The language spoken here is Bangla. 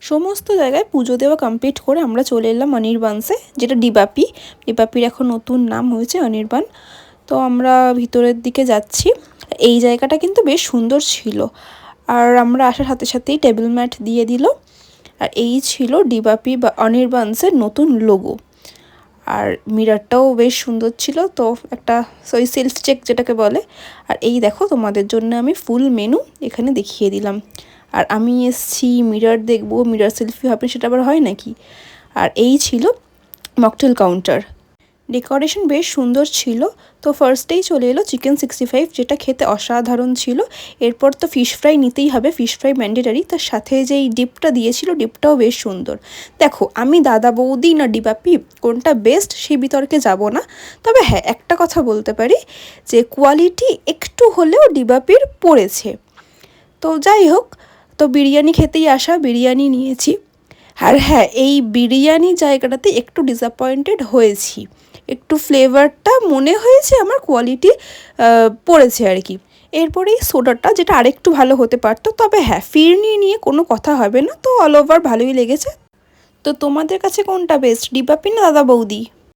সমস্ত জায়গায় পুজো দেওয়া কমপ্লিট করে আমরা চলে এলাম অনির্বাণসে, যেটা ডিবাপি। ডিবাপির এখন নতুন নাম হয়েছে অনির্বাণ। তো আমরা ভিতরের দিকে যাচ্ছি। এই জায়গাটা কিন্তু বেশ সুন্দর ছিল। আর আমরা আসার সাথে সাথেই টেবিল ম্যাট দিয়ে দিল। আর এই ছিল ডিবাপি বা অনির্বাণসের নতুন লোগো। আর মিররটাও বেশ সুন্দর ছিল, তো একটা ওই সেলফ চেক যেটাকে বলে। আর এই দেখো, তোমাদের জন্য আমি ফুল মেনু এখানে দেখিয়ে দিলাম। আর আমি এসছি মিরর দেখবো, মিরর সেলফি হবে, সেটা আবার হয় নাকি। আর এই ছিল মকটেল কাউন্টার। ডেকোরেশন বেশ সুন্দর ছিল। তো ফার্স্টেই চলে এলো চিকেন 65, যেটা খেতে অসাধারণ ছিল। এরপর তো ফিশ ফ্রাই নিতেই হবে, ফিশ ফ্রাই ম্যান্ডেটারি। তার সাথে যেই ডিপটা দিয়েছিল, ডিপটাও বেশ সুন্দর। দেখো, আমি দাদা বৌদি না ডিবাপি কোনটা বেস্ট সেই বিতর্কে যাব না। তবে হ্যাঁ, একটা কথা বলতে পারি যে কোয়ালিটি একটু হলেও ডিবাপির পড়েছে। তো যাই হোক, তো বিরিয়ানি খেতেই আসা, বিরিয়ানি নিয়েছি। আর হ্যাঁ, এই বিরিয়ানি জায়গাটাতে একটু ডিসঅ্যাপয়েন্টেড হয়েছি। একটু ফ্লেভারটা মনে হয়েছে আমার কোয়ালিটি পড়েছে আর কি। এরপরেই সোডাটা, যেটা আরেকটু ভালো হতে পারতো। তবে হ্যাঁ, ফিরনি নিয়ে কোনো কথা হবে না, তো অল ওভার ভালোই লেগেছে। তো তোমাদের কাছে কোনটা বেস্ট, ডিবাপি না দাদা বৌদি?